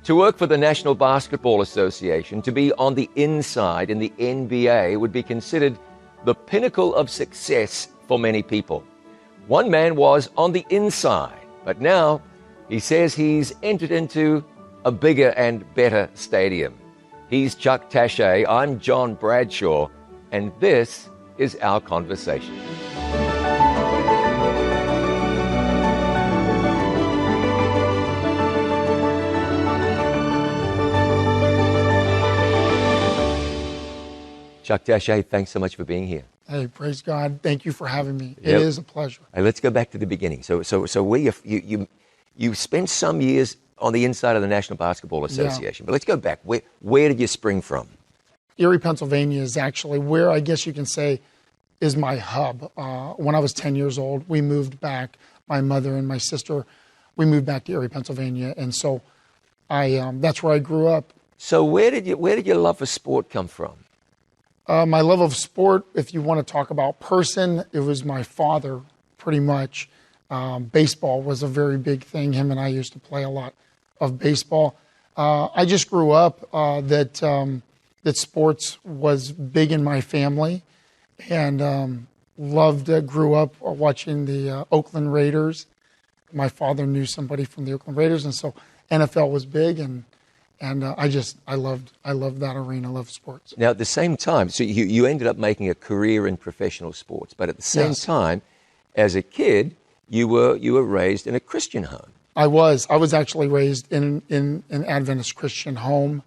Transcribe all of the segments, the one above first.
To work for the National Basketball Association, to be on the inside in the NBA would be considered the pinnacle of success for many people. One man was on the inside, but now he says he's entered into a bigger and better stadium. He's Chuck Taché, I'm John Bradshaw, and this is our conversation. Chuck Taché, thanks so much for being here. Hey, praise God. Thank you for having me. It is a pleasure. Hey, let's go back to the beginning. So you spent some years on the inside of the National Basketball Association, but let's go back. Where did you spring from? Erie, Pennsylvania is actually where I guess you can say is my hub. When I was 10 years old, we moved back. My mother and my sister, we moved back to Erie, Pennsylvania, and so that's where I grew up. So where did your love for sport come from? My love of sport, if you want to talk about person, it was my father, pretty much. Baseball was a very big thing. Him and I used to play a lot of baseball. I just grew up that sports was big in my family, and grew up watching the Oakland Raiders. My father knew somebody from the Oakland Raiders, and so NFL was big, and I loved that arena. I loved sports. Now, at the same time, so you ended up making a career in professional sports, but at the same time, as a kid, you were raised in a Christian home. I was actually raised in an Adventist Christian home,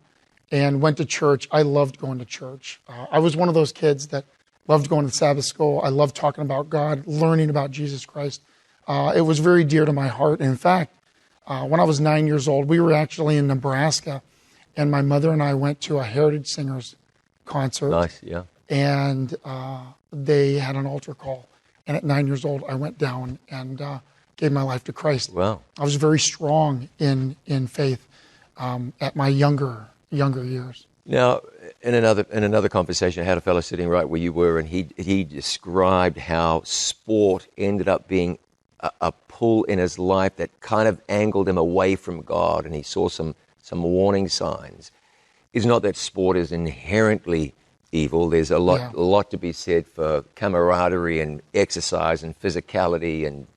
and went to church. I loved going to church. I was one of those kids that loved going to Sabbath school. I loved talking about God, learning about Jesus Christ. It was very dear to my heart. In fact, when I was 9 years old, we were actually in Nebraska, and my mother and I went to a Heritage Singers concert. Nice, yeah. And they had an altar call. And at 9 years old, I went down and gave my life to Christ. Wow. I was very strong in faith at my younger years. Now, in another conversation, I had a fellow sitting right where you were, and he described how sport ended up being a pull in his life that kind of angled him away from God, and he saw some warning signs. It's not that sport is inherently evil. There's a lot to be said for camaraderie and exercise and physicality and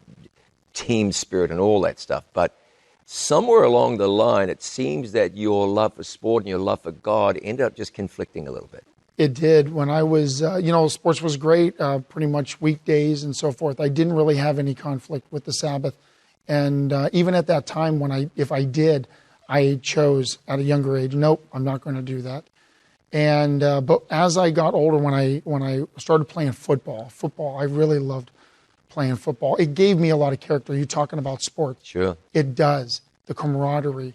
team spirit and all that stuff. But somewhere along the line, it seems that your love for sport and your love for God ended up just conflicting a little bit. It did. When I was, sports was great, pretty much weekdays and so forth. I didn't really have any conflict with the Sabbath. And even at that time, if I did, I chose at a younger age, nope, I'm not going to do that. And but as I got older, when I started playing football, I really loved playing football. It gave me a lot of character. You're talking about sports. Sure. It does. The camaraderie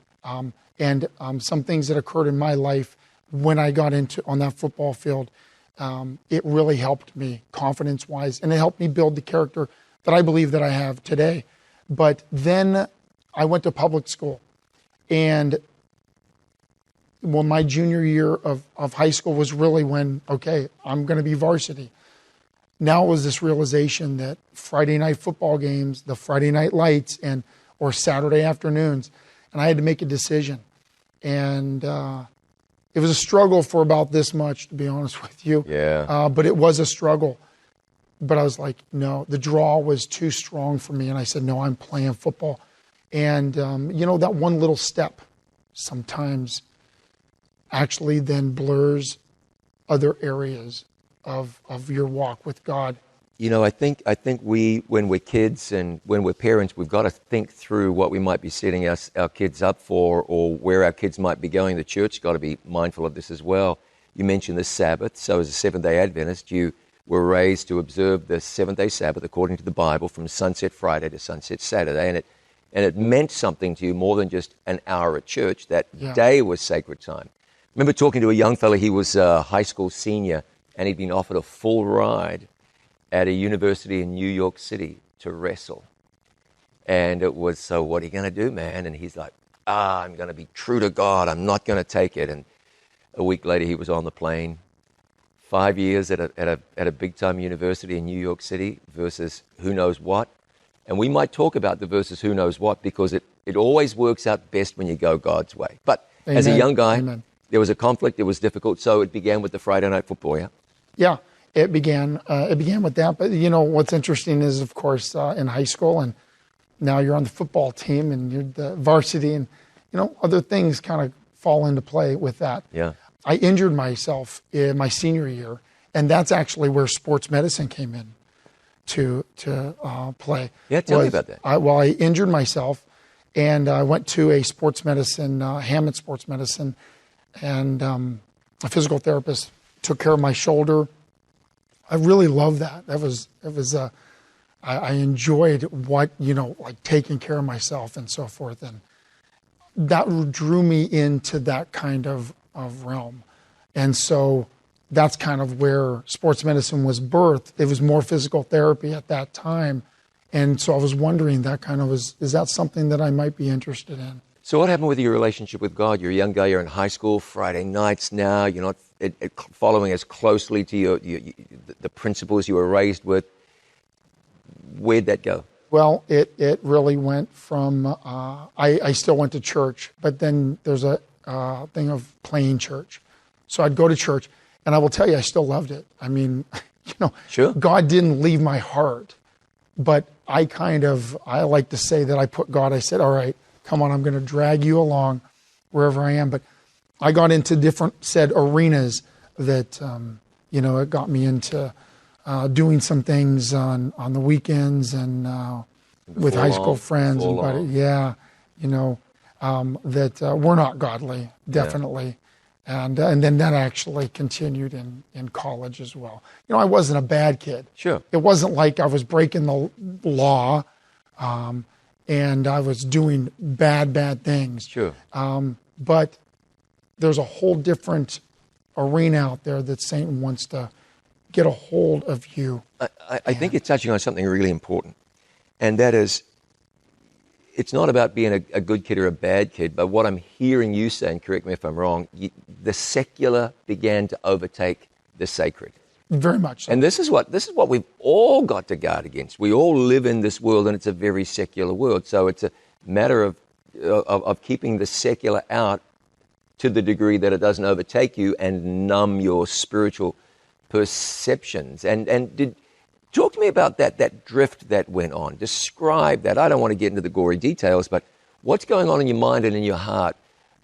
and some things that occurred in my life when I got on that football field, it really helped me confidence-wise, and it helped me build the character that I believe that I have today. But then I went to public school, and my junior year of high school was really when, okay, I'm going to be varsity. Now it was this realization that Friday night football games, the Friday night lights, or Saturday afternoons, and I had to make a decision. And it was a struggle for about this much, to be honest with you. Yeah. But it was a struggle. But I was like, no, the draw was too strong for me. And I said, no, I'm playing football. And, that one little step sometimes actually then blurs other areas of your walk with God. I think when we're kids and when we're parents, we've got to think through what we might be setting our kids up for, or where our kids might be going. The church got to be mindful of this as well. You mentioned the Sabbath. So as a Seventh-day Adventist, you were raised to observe the seventh-day Sabbath according to the Bible from sunset Friday to sunset Saturday. And it meant something to you more than just an hour at church. That day was sacred time. I remember talking to a young fellow. He was a high school senior, and he'd been offered a full ride at a university in New York City to wrestle. And it was, so what are you going to do, man? And he's like, I'm going to be true to God. I'm not going to take it. And a week later, he was on the plane. 5 years at a big-time university in New York City versus who knows what. And we might talk about the verses who knows what, because it always works out best when you go God's way. But Amen. As a young guy, Amen. There was a conflict, it was difficult, so it began with the Friday night football, yeah? Yeah, it began with that. But, what's interesting is, of course, in high school, and now you're on the football team and you're the varsity, and, other things kind of fall into play with that. Yeah. I injured myself in my senior year, and that's actually where sports medicine came in to play. Yeah, tell me about that. I injured myself, and I went to a sports medicine, Hammond Sports Medicine, and a physical therapist took care of my shoulder. I really loved that. I enjoyed like taking care of myself and so forth, and that drew me into that kind of realm. And so that's kind of where sports medicine was birthed. It was more physical therapy at that time. And so I was wondering, is that something that I might be interested in? So what happened with your relationship with God? You're a young guy, you're in high school, Friday nights now, you're not following as closely to the principles you were raised with. Where'd that go? Well, it really went from, I still went to church, but then there's a thing of playing church. So I'd go to church, and I will tell you, I still loved it. I mean, Sure. God didn't leave my heart, but I like to say that I said, all right, come on, I'm going to drag you along wherever I am. But I got into different arenas that, it got me into doing some things on the weekends and with high school friends and buddies. Yeah, that were not godly, definitely. Yeah. And then that actually continued in college as well. I wasn't a bad kid. Sure. It wasn't like I was breaking the law and I was doing bad things. Sure. But there's a whole different arena out there that Satan wants to get a hold of you. I think you're touching on something really important, and that is, it's not about being a good kid or a bad kid, but what I'm hearing you say, and correct me if I'm wrong, the secular began to overtake the sacred. Very much so. And this is what we've all got to guard against. We all live in this world, and it's a very secular world. So it's a matter of keeping the secular out to the degree that it doesn't overtake you and numb your spiritual perceptions. And talk to me about that drift that went on. Describe that. I don't want to get into the gory details, but what's going on in your mind and in your heart?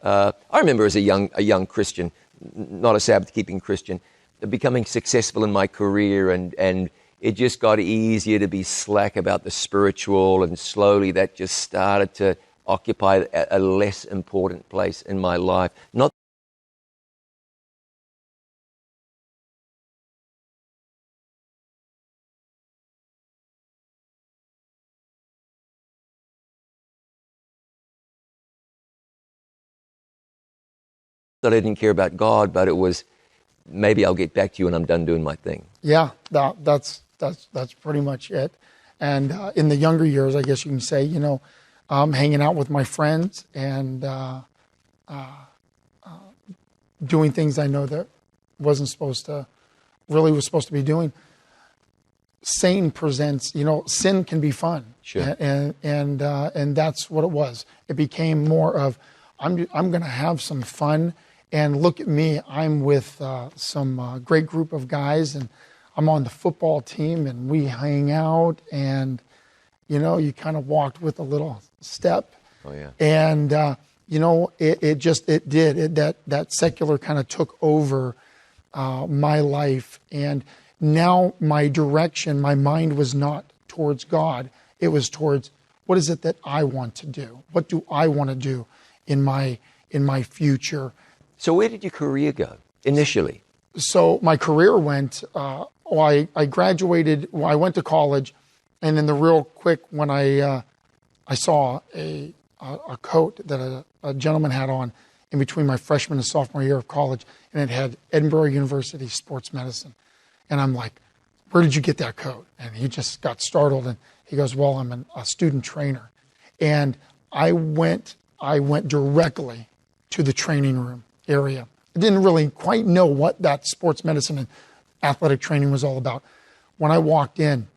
I remember as a young Christian, not a Sabbath-keeping Christian, becoming successful in my career, and it just got easier to be slack about the spiritual, and slowly that just started to occupy a less important place in my life. Not that I didn't care about God, but it was, maybe I'll get back to you when I'm done doing my thing. Yeah, that's pretty much it. And in the younger years, I guess you can say, hanging out with my friends and doing things I know that was supposed to be doing. Satan presents, sin can be fun. Sure. And that's what it was. It became more of, I'm going to have some fun. And look at me, I'm with some great group of guys, and I'm on the football team, and we hang out, and, you kind of walked with a little step. Oh, yeah. And, that secular kind of took over my life. And now my direction, my mind was not towards God. It was towards, what is it that I want to do? What do I want to do in my future? So where did your career go initially? So my career went, I graduated, I went to college, and then real quick when I saw a coat that a gentleman had on in between my freshman and sophomore year of college, and it had Edinburgh University Sports Medicine. And I'm like, where did you get that coat? And he just got startled, and he goes, well, I'm a student trainer. And I went directly to the training room area. I didn't really quite know what that sports medicine and athletic training was all about. When I walked in,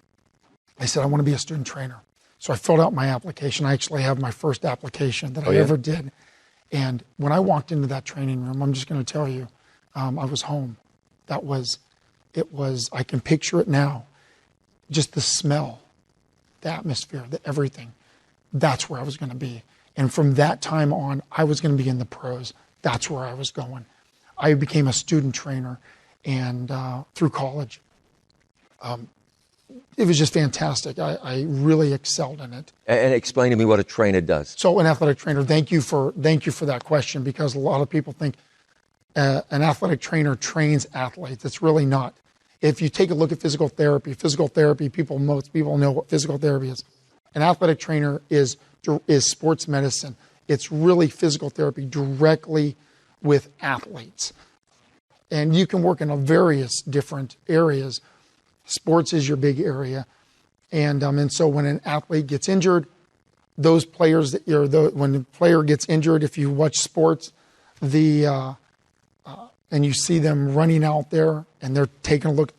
I said, I want to be a student trainer. So I filled out my application. I actually have my first application that I ever did. And when I walked into that training room, I'm just going to tell you, I was home. I can picture it now. Just the smell, the atmosphere, the everything. That's where I was going to be. And from that time on, I was going to be in the pros. That's where I was going. I became a student trainer and through college. It was just fantastic. I really excelled in it. And explain to me what a trainer does. So an athletic trainer, thank you for that question, because a lot of people think an athletic trainer trains athletes. It's really not. If you take a look at physical therapy, most people know what physical therapy is. An athletic trainer is sports medicine. It's really physical therapy directly with athletes. And you can work in various different areas. Sports is your big area. And so when an athlete gets injured, those players, when the player gets injured, if you watch sports, and you see them running out there and they're taking a look,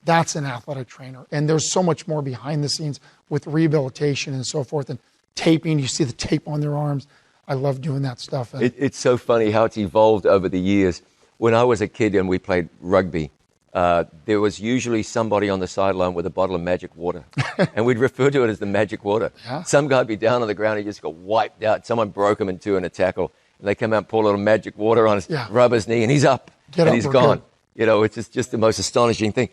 that's an athletic trainer. And there's so much more behind the scenes with rehabilitation and so forth, and taping. You see the tape on their arms. I love doing that stuff. It's so funny how it's evolved over the years. When I was a kid and we played rugby, there was usually somebody on the sideline with a bottle of magic water. And we'd refer to it as the magic water. Yeah. Some guy would be down on the ground, he just got wiped out. Someone broke him in two in a tackle. And they come out and pour a little magic water on his, rub his knee, and he's up. He's gone. Good. You know, it's just the most astonishing thing.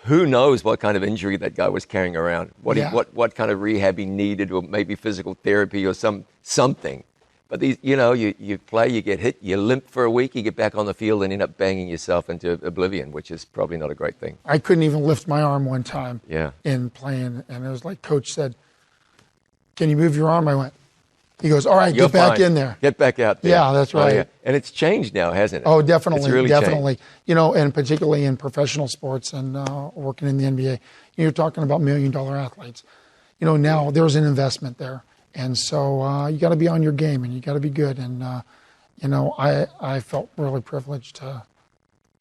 Who knows what kind of injury that guy was carrying around? What kind of rehab he needed, or maybe physical therapy or something. But these, you play, you get hit, you limp for a week, you get back on the field and end up banging yourself into oblivion, which is probably not a great thing. I couldn't even lift my arm one time in playing, and it was like Coach said, "Can you move your arm?" I went. He goes, "All right, get back in there. Get back out there." Yeah, that's right. Yeah. And it's changed now, hasn't it? Oh, definitely, it's really definitely. Changed. And particularly in professional sports and working in the NBA, you're talking about $1 million athletes. Now there's an investment there, and so you got to be on your game and you got to be good. And I felt really privileged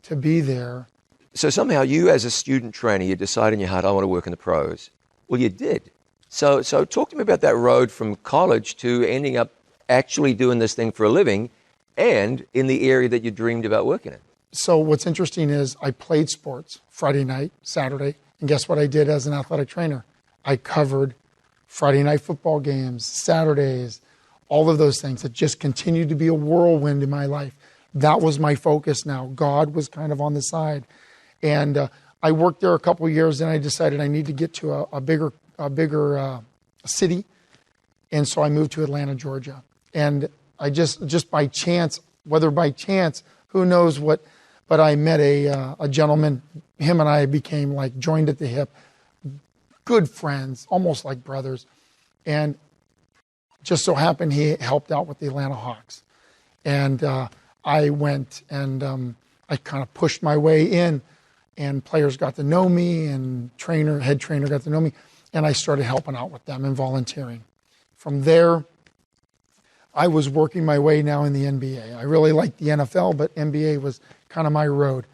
to be there. So somehow you, as a student trainer, you decide in your heart, I want to work in the pros. Well, you did. So talk to me about that road from college to ending up actually doing this thing for a living and in the area that you dreamed about working in. So what's interesting is I played sports Friday night, Saturday, and guess what I did as an athletic trainer? I covered Friday night football games, Saturdays, all of those things. It just continued to be a whirlwind in my life. That was my focus now. God was kind of on the side. And I worked there a couple of years, and I decided I need to get to a bigger city, and so I moved to Atlanta, Georgia. And I just by chance, whether by chance, who knows what, but I met a gentleman. Him and I became like joined at the hip, good friends, almost like brothers. And just so happened he helped out with the Atlanta Hawks. And I went and I kind of pushed my way in, and players got to know me, and head trainer got to know me. And I started helping out with them and volunteering. From there, I was working my way now in the NBA. I really liked the NFL, but NBA was kind of my road.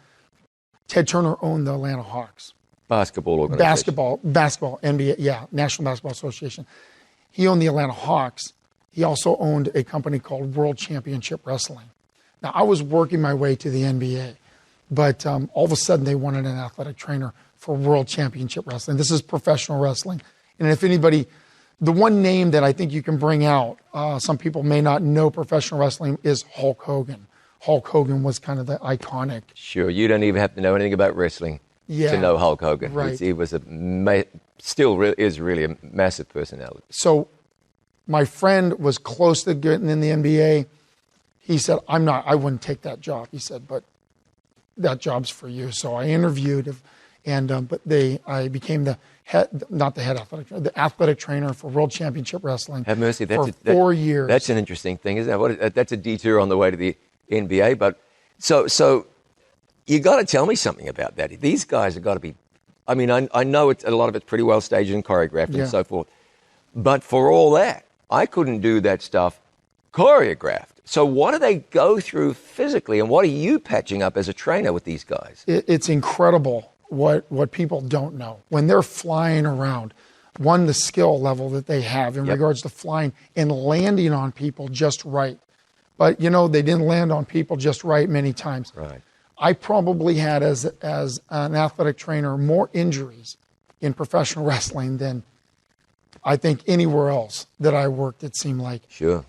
Ted Turner owned the Atlanta Hawks. Basketball organization. Basketball, NBA, National Basketball Association. He owned the Atlanta Hawks. He also owned a company called World Championship Wrestling. Now, I was working my way to the NBA, but all of a sudden they wanted an athletic trainer for World Championship Wrestling. This is professional wrestling. And if anybody, the one name that I think you can bring out, some people may not know professional wrestling, is Hulk Hogan. Hulk Hogan was kind of the iconic. Sure, you don't even have to know anything about wrestling to know Hulk Hogan. Right. He was is really a massive personality. So my friend was close to getting in the NBA. He said, I wouldn't take that job. He said, but that job's for you. So I interviewed, and I became the athletic trainer for World Championship Wrestling. Have mercy. For 4 years. That's an interesting thing, isn't it? That's a detour on the way to the NBA. But so you got to tell me something about that. These guys have got to be. I mean, I know a lot of it's pretty well staged and choreographed and so forth. But for all that, I couldn't do that stuff choreographed. So what do they go through physically, and what are you patching up as a trainer with these guys? It's incredible what people don't know. When they're flying around, one, the skill level that they have in Yep. regards to flying and landing on people just right. But, you know, they didn't land on people just right many times. Right. I probably had, as an athletic trainer, more injuries in professional wrestling than I think anywhere else that I worked, it seemed like. Sure.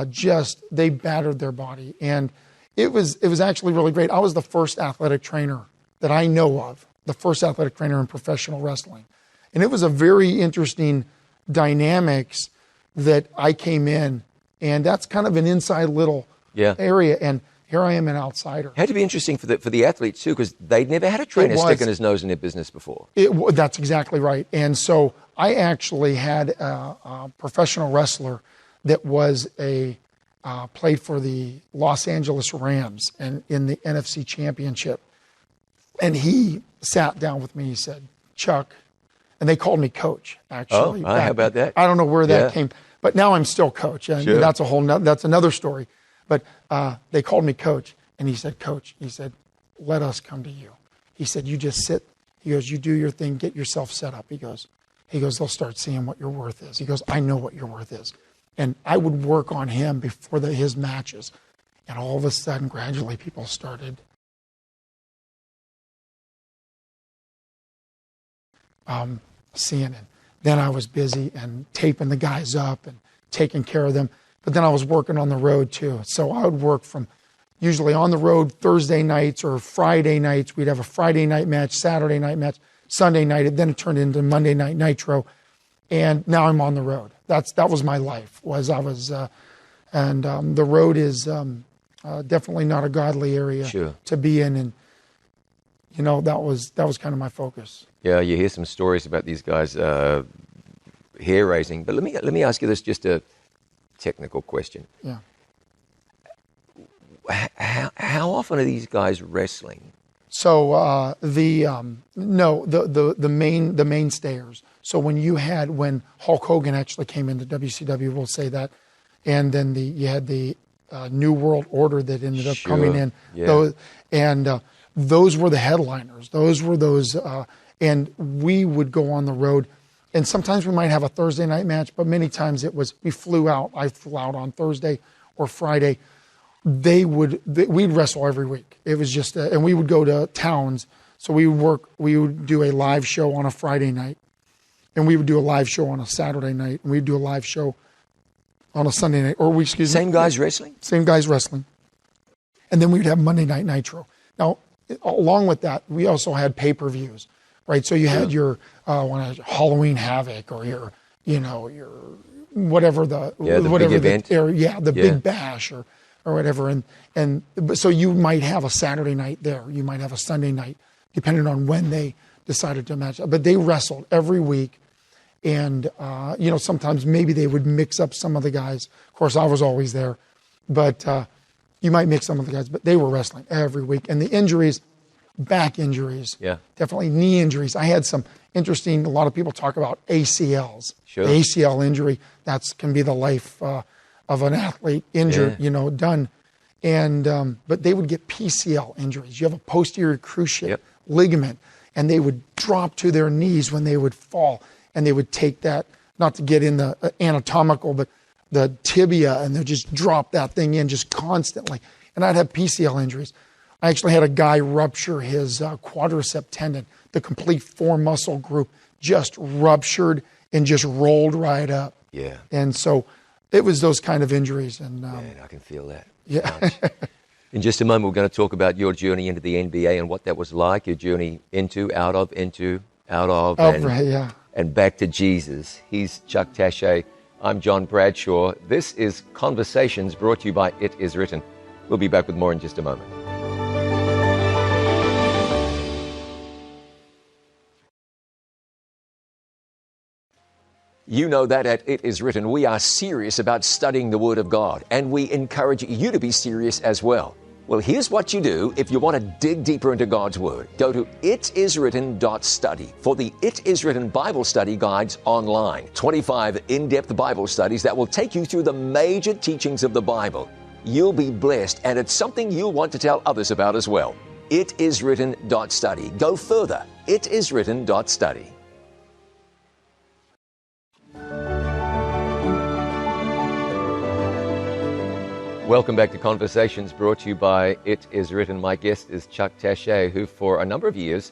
Just, they battered their body. And it was actually really great. I was the first athletic trainer that I know of, the first athletic trainer in professional wrestling. And it was a very interesting dynamics that I came in, and that's kind of an inside little area. And here I am, an outsider. Had to be interesting for the athletes too, because they'd never had a trainer sticking his nose in their business before. That's exactly right. And so I actually had a professional wrestler that was played for the Los Angeles Rams and in the NFC Championship. And he sat down with me. He said, "Chuck," and they called me coach, actually. Oh, how about that? I don't know where that came, but now I'm still coach. And Sure. that's another story. But they called me coach, and he said, "Coach," he said, "let us come to you." He said, "You just sit." He goes, "You do your thing, get yourself set up." He goes, "They'll start seeing what your worth is." He goes, "I know what your worth is." And I would work on him before his matches. And all of a sudden, gradually, people started seeing it. Then I was busy and taping the guys up and taking care of them. But then I was working on the road too. So I would work from usually on the road Thursday nights or Friday nights. We'd have a Friday night match, Saturday night match, Sunday night. And then it turned into Monday Night Nitro. And now I'm on the road. That was my life. The road is definitely not a godly area to be in. And you know, that was kind of my focus. Yeah, you hear some stories about these guys hair raising. But let me ask you this, just a technical question. Yeah. How often are these guys wrestling? So the mainstayers. So when Hulk Hogan actually came into WCW, we'll say that, and then you had the New World Order that ended up coming in. Yeah. Those were the headliners. And we would go on the road, and sometimes we might have a Thursday night match, but many times we flew out. I flew out on Thursday or Friday. We'd wrestle every week. It was just, and we would go to towns. So we would do a live show on a Friday night, and we would do a live show on a Saturday night, and we'd do a live show on a Sunday night, Same guys wrestling? Same guys wrestling. And then we'd have Monday Night Nitro. Now, along with that, we also had pay-per-views, right? So you had your Halloween Havoc or your whatever the big event. Big Bash or whatever. And so you might have a Saturday night there. You might have a Sunday night, depending on when they decided to match up. But they wrestled every week. And, sometimes maybe they would mix up some of the guys. Of course, I was always there. But you might mix some of the guys. But they were wrestling every week. And the injuries, back injuries, definitely knee injuries. I had some interesting, a lot of people talk about ACLs. Sure. The ACL injury, that can be the life of an athlete injured, done. And but they would get PCL injuries. You have a posterior cruciate ligament, and they would drop to their knees when they would fall. And they would take that, not to get in the anatomical, but the tibia, and they'd just drop that thing in just constantly. And I'd have PCL injuries. I actually had a guy rupture his quadricep tendon. The complete four-muscle group just ruptured and just rolled right up. Yeah. And so it was those kind of injuries. And man, I can feel that. Yeah. In just a moment, we're going to talk about your journey into the NBA and what that was like, your journey out of, and back to Jesus. He's Chuck Taché. I'm John Bradshaw. This is Conversations, brought to you by It Is Written. We'll be back with more in just a moment. You know that at It Is Written, we are serious about studying the Word of God, and we encourage you to be serious as well. Well, here's what you do if you want to dig deeper into God's Word. Go to itiswritten.study for the It Is Written Bible Study Guides online. 25 in-depth Bible studies that will take you through the major teachings of the Bible. You'll be blessed, and it's something you'll want to tell others about as well. Itiswritten.study. Go further. Itiswritten.study. Welcome back to Conversations, brought to you by It Is Written. My guest is Chuck Taché, who for a number of years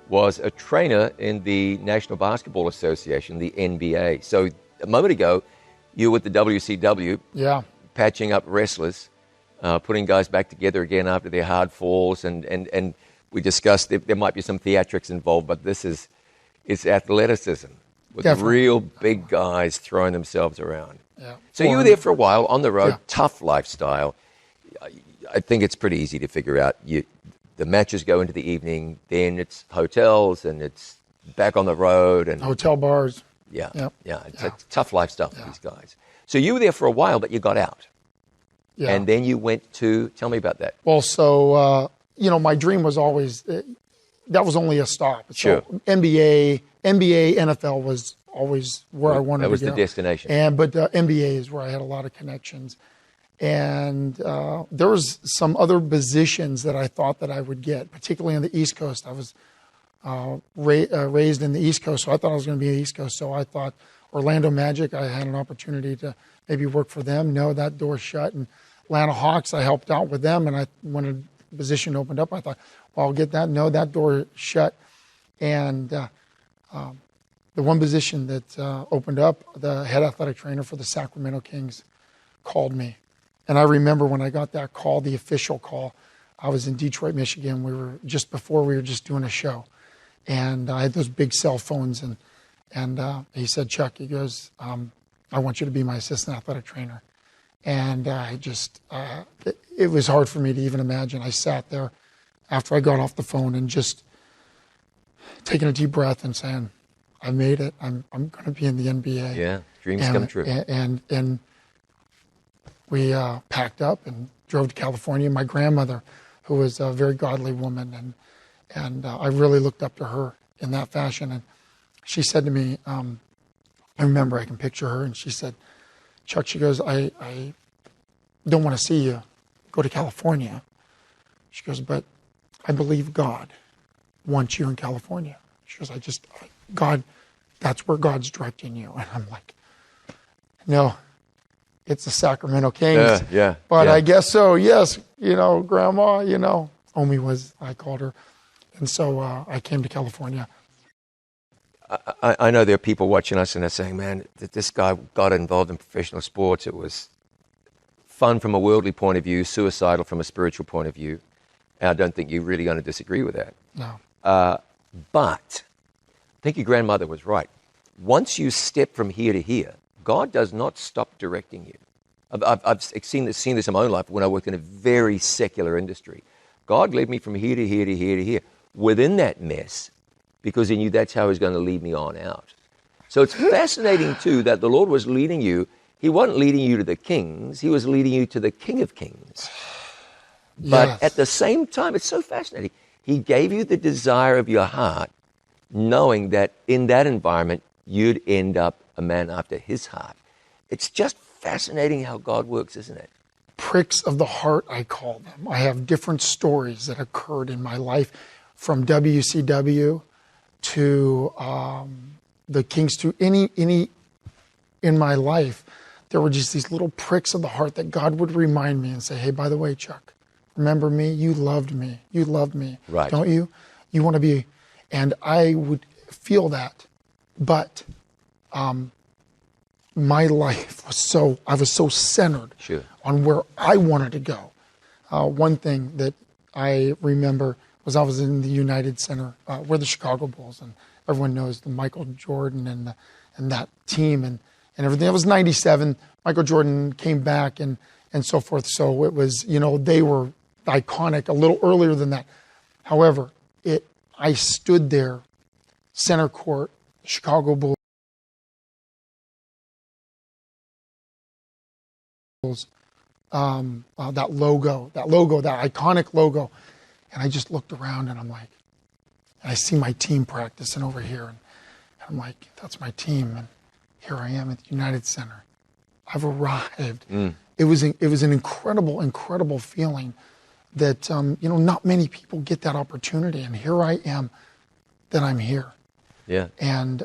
was a trainer in the National Basketball Association, the NBA. So a moment ago, you were with the WCW, patching up wrestlers, putting guys back together again after their hard falls, and we discussed there might be some theatrics involved, but it's athleticism with real big guys throwing themselves around. Yeah. So you were there for a while, on the road, tough lifestyle. I think it's pretty easy to figure out. The matches go into the evening, then it's hotels, and it's back on the road. And hotel bars. It's a tough lifestyle for these guys. So you were there for a while, but you got out. Yeah. And then you went to, tell me about that. Well, so, my dream was always, that was only a stop. Sure. So NBA, NFL was always where I wanted to go. That was the destination. But NBA is where I had a lot of connections. And there was some other positions that I thought that I would get, particularly on the East Coast. I was raised in the East Coast, so I thought I was going to be in the East Coast. So I thought Orlando Magic, I had an opportunity to maybe work for them. No, that door shut. And Atlanta Hawks, I helped out with them. And when a position opened up, I thought, well, I'll get that. No, that door shut. And the one position that opened up, the head athletic trainer for the Sacramento Kings called me. And I remember when I got that call, the official call, I was in Detroit, Michigan. We were just doing a show. And I had those big cell phones. And he said, Chuck, he goes, I want you to be my assistant athletic trainer. And I just, it was hard for me to even imagine. I sat there after I got off the phone and just taking a deep breath and saying, I made it. I'm going to be in the NBA. Yeah, dreams come true. And we packed up and drove to California. My grandmother, who was a very godly woman, and I really looked up to her in that fashion. And she said to me, I remember I can picture her, and she said, Chuck, she goes, I don't want to see you go to California. She goes, but I believe God wants you in California. She goes, God, that's where God's directing you. And I'm like, no, it's the Sacramento Kings. But I guess so, yes, Grandma, Omi I called her. And so I came to California. I know there are people watching us and they're saying, man, this guy got involved in professional sports. It was fun from a worldly point of view, suicidal from a spiritual point of view. And I don't think you're really going to disagree with that. No. But I think your grandmother was right. Once you step from here to here, God does not stop directing you. I've seen this in my own life when I worked in a very secular industry. God led me from here to here to here to here. Within that mess, because he knew that's how he was going to lead me on out. So it's fascinating, too, that the Lord was leading you. He wasn't leading you to the kings. He was leading you to the King of Kings. But at the same time, it's so fascinating. He gave you the desire of your heart, knowing that in that environment, you'd end up a man after his heart. It's just fascinating how God works, isn't it? Pricks of the heart, I call them. I have different stories that occurred in my life, from WCW to the Kings, to any in my life. There were just these little pricks of the heart that God would remind me and say, hey, by the way, Chuck, remember me? You loved me. You loved me. Right. Don't you? You want to be... And I would feel that. But my life was I was so centered on where I wanted to go. One thing that I remember was I was in the United Center, where the Chicago Bulls, and everyone knows the Michael Jordan and that team and everything. It was 97. Michael Jordan came back and so forth. So it was, they were iconic a little earlier than that. However, I stood there, center court, Chicago Bulls, that iconic logo. And I just looked around and I'm like, and I see my team practicing over here. And I'm like, that's my team. And here I am at the United Center. I've arrived. It was an incredible, incredible feeling that, not many people get that opportunity. And here I am, that I'm here. Yeah. And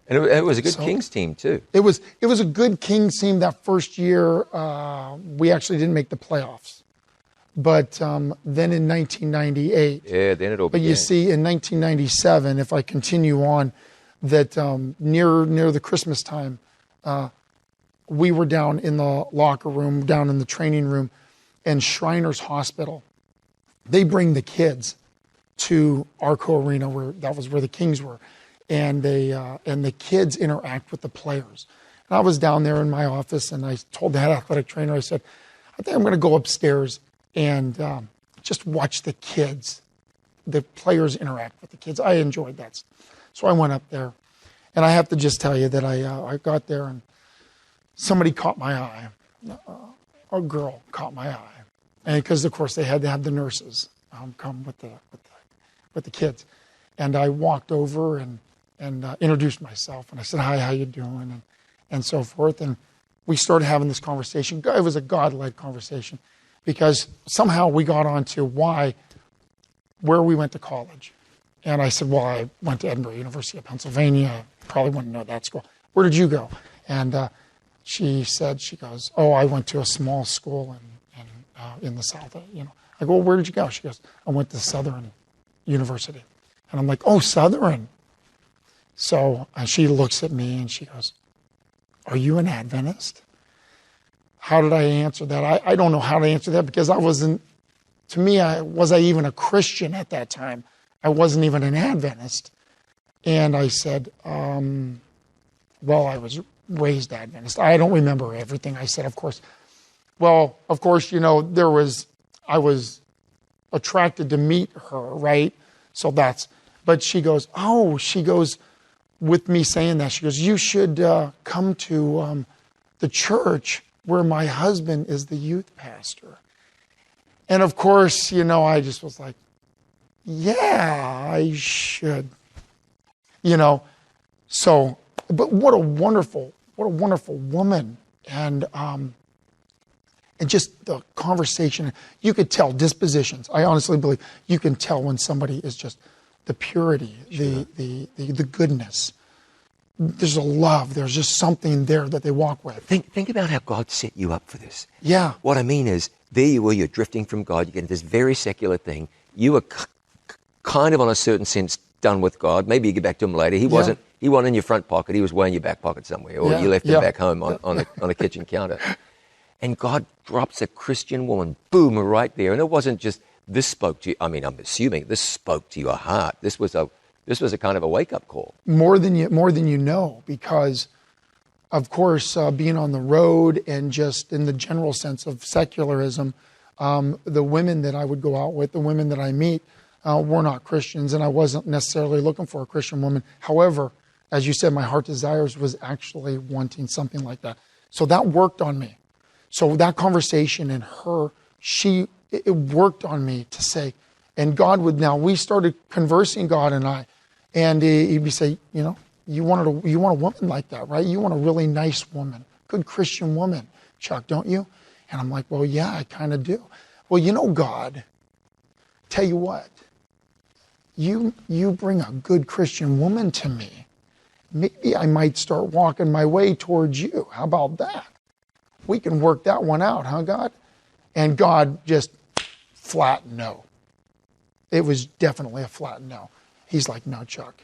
it was a good Kings team too. It was a good Kings team that first year. We actually didn't make the playoffs. But then in 1998. Yeah, then it all began. But you see, in 1997, if I continue on, that near the Christmas time, we were down in the locker room, down in the training room, and Shriners Hospital, they bring the kids to Arco Arena, that was where the Kings were, and the kids interact with the players. And I was down there in my office, and I told the head athletic trainer, I said, I think I'm going to go upstairs and just watch the kids, the players interact with the kids. I enjoyed that. So I went up there, and I have to just tell you that I got there, and somebody caught my eye. A girl caught my eye, and because of course they had to have the nurses come with the kids, and I walked over and introduced myself, and I said, "Hi, how you doing?" and so forth, and we started having this conversation. It was a God-led conversation, because somehow we got onto where we went to college, and I said, "Well, I went to Edinburgh, University of Pennsylvania. Probably wouldn't know that school. Where did you go?" And she goes, "Oh, I went to a small school in the South, I go, "Well, where did you go?" She goes, "I went to Southern University." And I'm like, "Oh, Southern." So she looks at me and she goes, "Are you an Adventist?" How did I answer that? I don't know how to answer that, because was I even a Christian at that time? I wasn't even an Adventist. And I said, well, I was raised Adventist. I don't remember everything I said, of course. Well, of course, I was attracted to meet her, right? So but she goes, with me saying that, she goes, "You should come to the church where my husband is the youth pastor." And of course, I just was like, yeah, I should, So, but what a wonderful woman. And just the conversation, you could tell dispositions. I honestly believe you can tell when somebody is just the purity, sure. the goodness. There's a love. There's just something there that they walk with. Think about how God set you up for this. Yeah. What I mean is, there you were, you're drifting from God. You get this very secular thing. You were kind of, on a certain sense, done with God. Maybe you get back to him later. He wasn't in your front pocket. He was way in your back pocket somewhere, or you left him back home on a kitchen counter. And God drops a Christian woman, boom, right there. And it wasn't just this spoke to you. I mean, I'm assuming this spoke to your heart. This was a kind of a wake-up call. More than you know, because, of course, being on the road and just in the general sense of secularism, the women that I would go out with, the women that I meet, were not Christians, and I wasn't necessarily looking for a Christian woman. However, as you said, my heart desires was actually wanting something like that. So that worked on me. So that conversation and her, it worked on me to say, and God we started conversing, God and I, and he'd be say, you want a woman like that, right? You want a really nice woman, good Christian woman, Chuck, don't you? And I'm like, well, yeah, I kind of do. Well, God, tell you what, you bring a good Christian woman to me. Maybe I might start walking my way towards you. How about that? We can work that one out, huh, God? And God just flat no. It was definitely a flat no. He's like, "No, Chuck."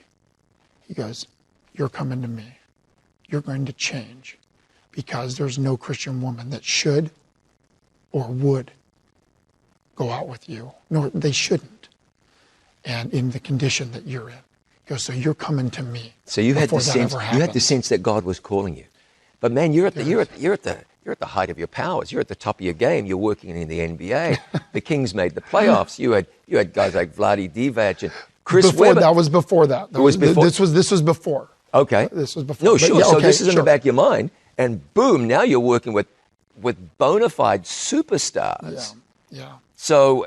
He goes, "You're coming to me. You're going to change, because there's no Christian woman that should or would go out with you. No, they shouldn't. And in the condition that you're in." He goes, "So you're coming to me." So you had the sense that God was calling you. But man, you're at the height of your powers. You're at the top of your game. You're working in the NBA. The Kings made the playoffs. You had guys like Vlade Divac and Chris Webber. That was before that. This was before. Okay. This was before. No, sure. So this is in the back of your mind, and boom, now you're working with bona fide superstars. Yeah. So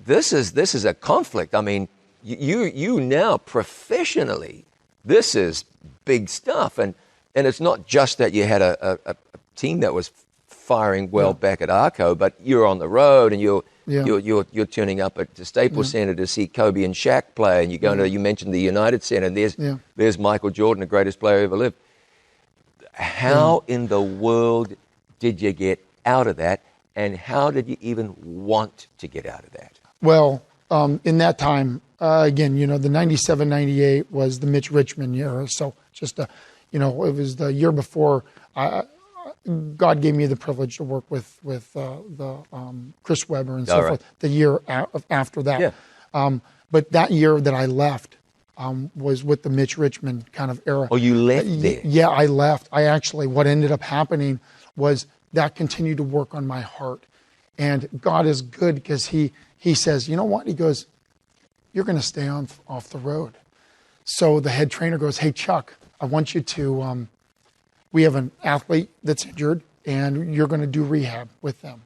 this is a conflict. I mean, you now professionally, this is big stuff, and it's not just that you had a team that was firing well back at Arco, but you're on the road and you're turning up at the Staples Center to see Kobe and Shaq play, and you're going to, you mentioned the United Center, and there's Michael Jordan, the greatest player ever lived. How in the world did you get out of that, and how did you even want to get out of that? Well, in that time, again, you know, the 97, 98 was the Mitch Richmond year. So just, you know, it was the year before God gave me the privilege to work with the Chris Webber and so forth. The year after that. Yeah. But that year that I left was with the Mitch Richmond kind of era. Oh, you left there? Yeah, I left. I actually, what ended up happening was that continued to work on my heart. And God is good because he says, you know what? He goes, you're going to stay off the road. So the head trainer goes, hey, Chuck, I want you to, we have an athlete that's injured, and you're going to do rehab with them.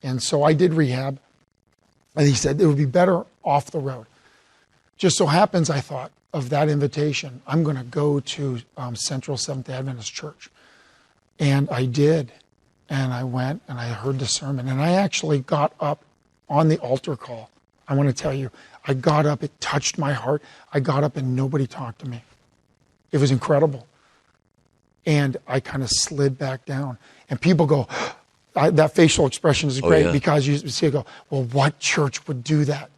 And so I did rehab. And he said, it would be better off the road. Just so happens, I thought, of that invitation, I'm going to go to Central Seventh Adventist Church. And I did. And I went and I heard the sermon. And I actually got up on the altar call. I want to tell you, I got up, it touched my heart. I got up and nobody talked to me. It was incredible. And I kind of slid back down. And people go, that facial expression is great because you see it go, well, what church would do that?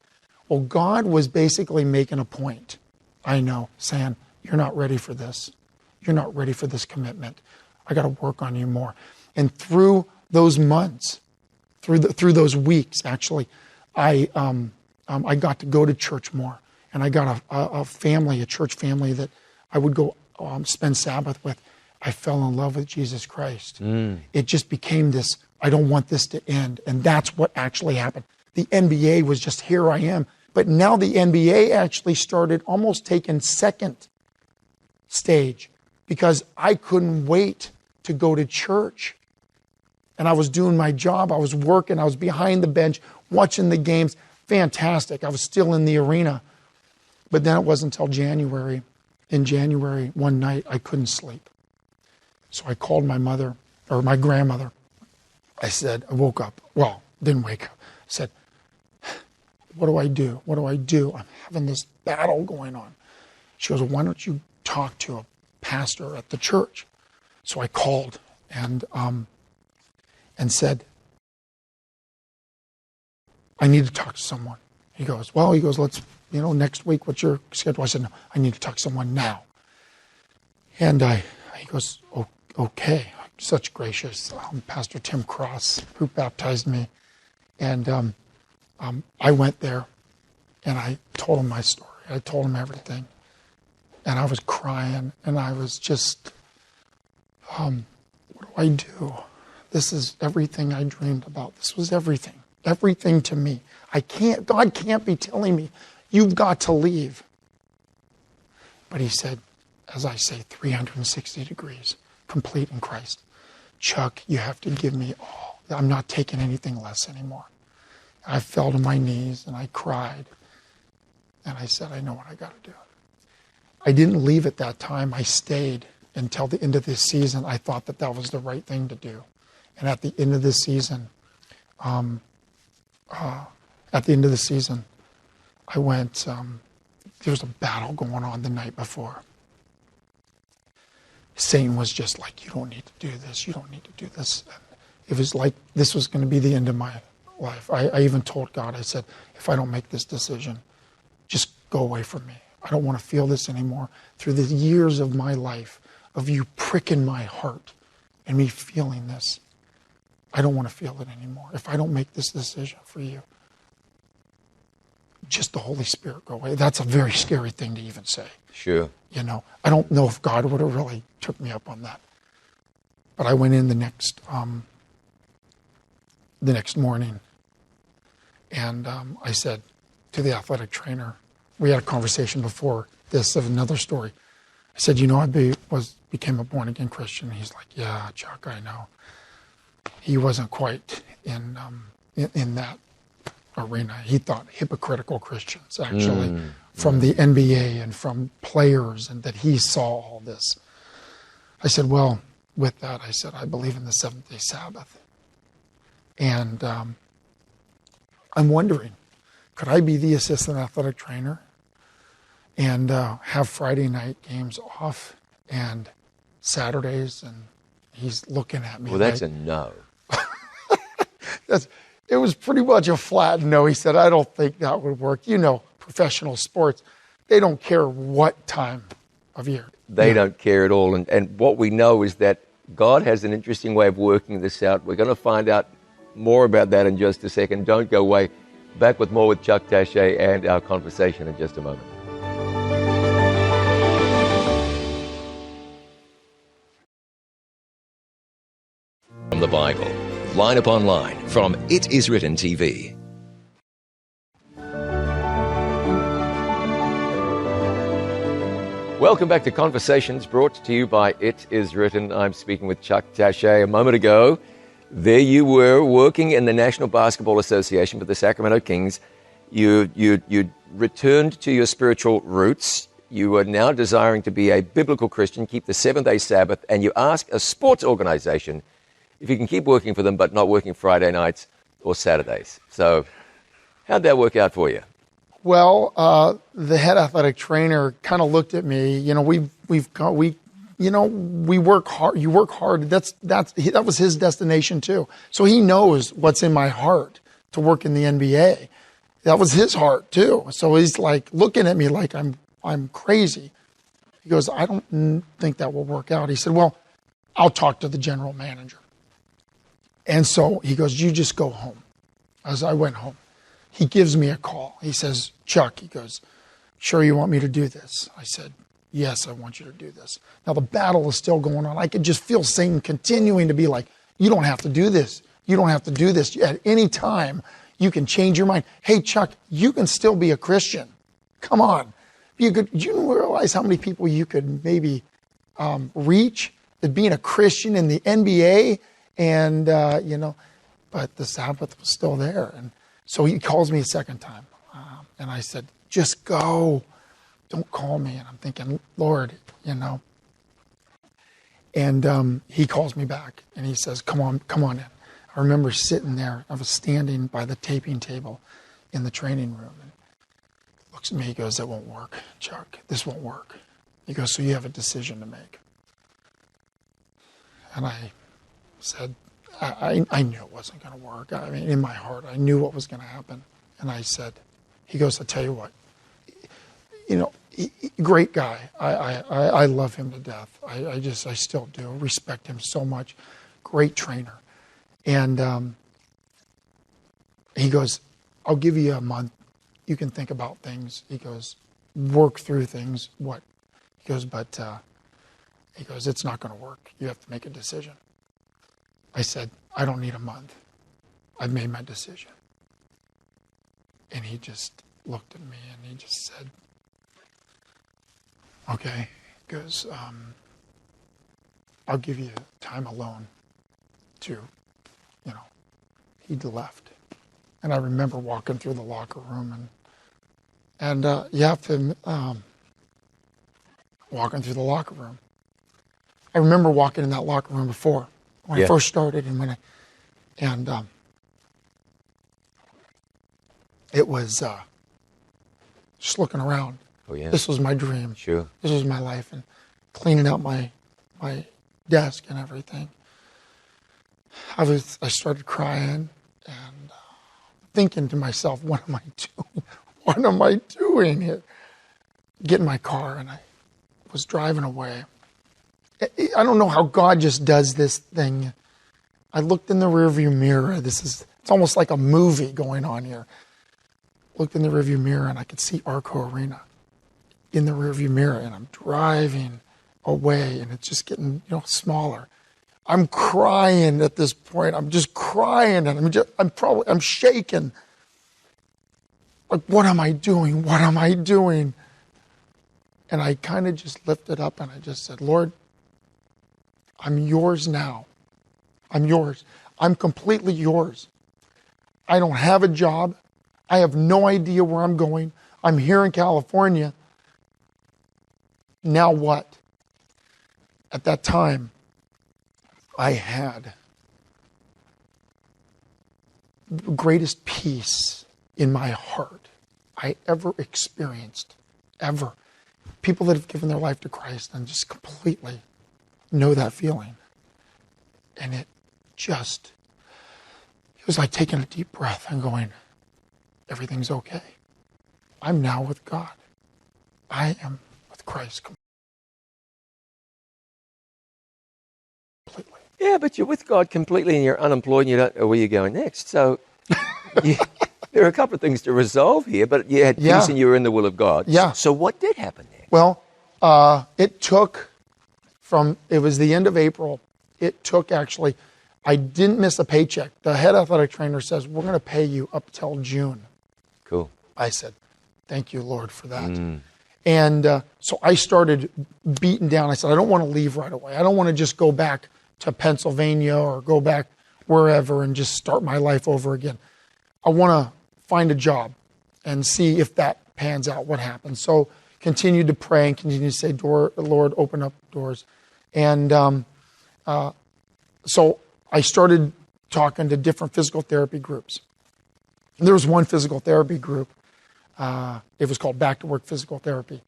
Well, God was basically making a point, I know, saying, you're not ready for this. You're not ready for this commitment. I got to work on you more. And through those months, through those weeks, actually, I got to go to church more. And I got a family, a church family that I would go spend Sabbath with. I fell in love with Jesus Christ. It just became this, I don't want this to end. And that's what actually happened. The NBA was just, here I am. But now the NBA actually started almost taking second stage because I couldn't wait to go to church. And I was doing my job. I was working. I was behind the bench watching the games. Fantastic. I was still in the arena. But then it wasn't until January. In January, one night, I couldn't sleep. So I called my mother, or my grandmother. I said, I woke up. Well, didn't wake up. I said, what do I do? What do I do? I'm having this battle going on. She goes, why don't you talk to a pastor at the church? So I called and said, I need to talk to someone. He goes, let's, next week, what's your schedule? I said, no, I need to talk to someone now. And he goes, okay, such gracious. Pastor Tim Cross, who baptized me. And I went there and I told him my story. I told him everything. And I was crying and I was just, what do I do? This is everything I dreamed about. This was everything to me. God can't be telling me, you've got to leave. But he said, as I say, 360 degrees, complete in Christ. Chuck, you have to give me all. I'm not taking anything less anymore. I fell to my knees and I cried. And I said, I know what I got to do. I didn't leave at that time. I stayed until the end of this season. I thought that was the right thing to do. And at the end of this season, I went, there was a battle going on the night before. Satan was just like, you don't need to do this. You don't need to do this. And it was like this was going to be the end of my life. I even told God, I said, if I don't make this decision, just go away from me. I don't want to feel this anymore. Through the years of my life, of you pricking my heart and me feeling this, I don't want to feel it anymore. If I don't make this decision for you, just the Holy Spirit go away. That's a very scary thing to even say. Sure. I don't know if God would have really took me up on that. But I went in the next morning and I said to the athletic trainer, we had a conversation before this of another story. I said, I became a born-again Christian. And he's like, yeah, Chuck, I know. He wasn't quite in that arena. He thought hypocritical Christians, actually, from the NBA and from players, and that he saw all this. I said, well, with that, I said, I believe in the seventh-day Sabbath. And I'm wondering, could I be the assistant athletic trainer and have Friday night games off and Saturdays? And he's looking at me. Well, that's a no. It was pretty much a flat no. He said, I don't think that would work. You know, professional sports, they don't care what time of year. They don't care at all. And what we know is that God has an interesting way of working this out. We're going to find out more about that in just a second. Don't go away. Back with more with Chuck Taché and our conversation in just a moment. From the Bible, line upon line, from It Is Written TV. Welcome back to Conversations, brought to you by It Is Written. I'm speaking with Chuck Taché. A moment ago, there you were working in the National Basketball Association with the Sacramento Kings. You returned to your spiritual roots. You are now desiring to be a biblical Christian, keep the seventh-day Sabbath, and you ask a sports organization if you can keep working for them but not working Friday nights or Saturdays. So how'd that work out for you? Well, the head athletic trainer kind of looked at me. You know, we work hard. You work hard. That was his destination too. So he knows what's in my heart to work in the NBA. That was his heart too. So he's like looking at me like I'm crazy. He goes, I don't think that will work out. He said, well, I'll talk to the general manager. And so he goes, you just go home. As I went home, he gives me a call. He says, Chuck, he goes, sure you want me to do this? I said, yes, I want you to do this. Now the battle is still going on. I could just feel Satan continuing to be like, you don't have to do this. You don't have to do this. At any time, you can change your mind. Hey, Chuck, you can still be a Christian. Come on. Do you realize how many people you could maybe reach at being a Christian in the NBA? And, but the Sabbath was still there. And so he calls me a second time. And I said, just go. Don't call me. And I'm thinking, Lord, And he calls me back and he says, come on in. I remember sitting there. I was standing by the taping table in the training room. And he looks at me. He goes, that won't work, Chuck. This won't work. He goes, so you have a decision to make. And I said, I knew it wasn't going to work. I mean, in my heart, I knew what was going to happen. And I said, he goes, I'll tell you what, great guy. I love him to death. I still do. Respect him so much. Great trainer. And he goes, I'll give you a month. You can think about things. He goes, work through things. What? He goes, but it's not going to work. You have to make a decision. I said, I don't need a month. I've made my decision. And he just looked at me and he just said, okay. He goes, I'll give you time alone to, he'd left. And I remember walking through the locker room and you have to, walking through the locker room. I remember walking in that locker room before. When I first started and it was just looking around. Oh, yeah. This was my dream. Sure. This was my life, and cleaning out my desk and everything. I started crying and thinking to myself, what am I doing? What am I doing here? Get in my car, and I was driving away. I don't know how God just does this thing. I looked in the rearview mirror. It's almost like a movie going on here. Looked in the rearview mirror and I could see Arco Arena in the rearview mirror, and I'm driving away and it's just getting, smaller. I'm crying at this point. I'm just crying and I'm shaking. Like, what am I doing? What am I doing? And I kind of just lifted up and I just said, Lord, I'm yours now. I'm yours. I'm completely yours. I don't have a job. I have no idea where I'm going. I'm here in California. Now what? At that time, I had greatest peace in my heart I ever experienced, ever. People that have given their life to Christ and just completely know that feeling. And it was like taking a deep breath and going, everything's okay. I'm now with God. I am with Christ completely. Yeah, but you're with God completely and you're unemployed and you don't know where you're going next. So there are a couple of things to resolve here, but you had peace and you were in the will of God. Yeah. So what did happen there? Well, it was the end of April. It took actually, I didn't miss a paycheck. The head athletic trainer says, we're going to pay you up till June. Cool. I said, thank you, Lord, for that. And so I started beating down. I said, I don't want to leave right away. I don't want to just go back to Pennsylvania or go back wherever and just start my life over again. I want to find a job and see if that pans out, what happens. So continued to pray and continued to say, Lord, open up doors. And so I started talking to different physical therapy groups. And there was one physical therapy group. It was called Back to Work Physical Therapy.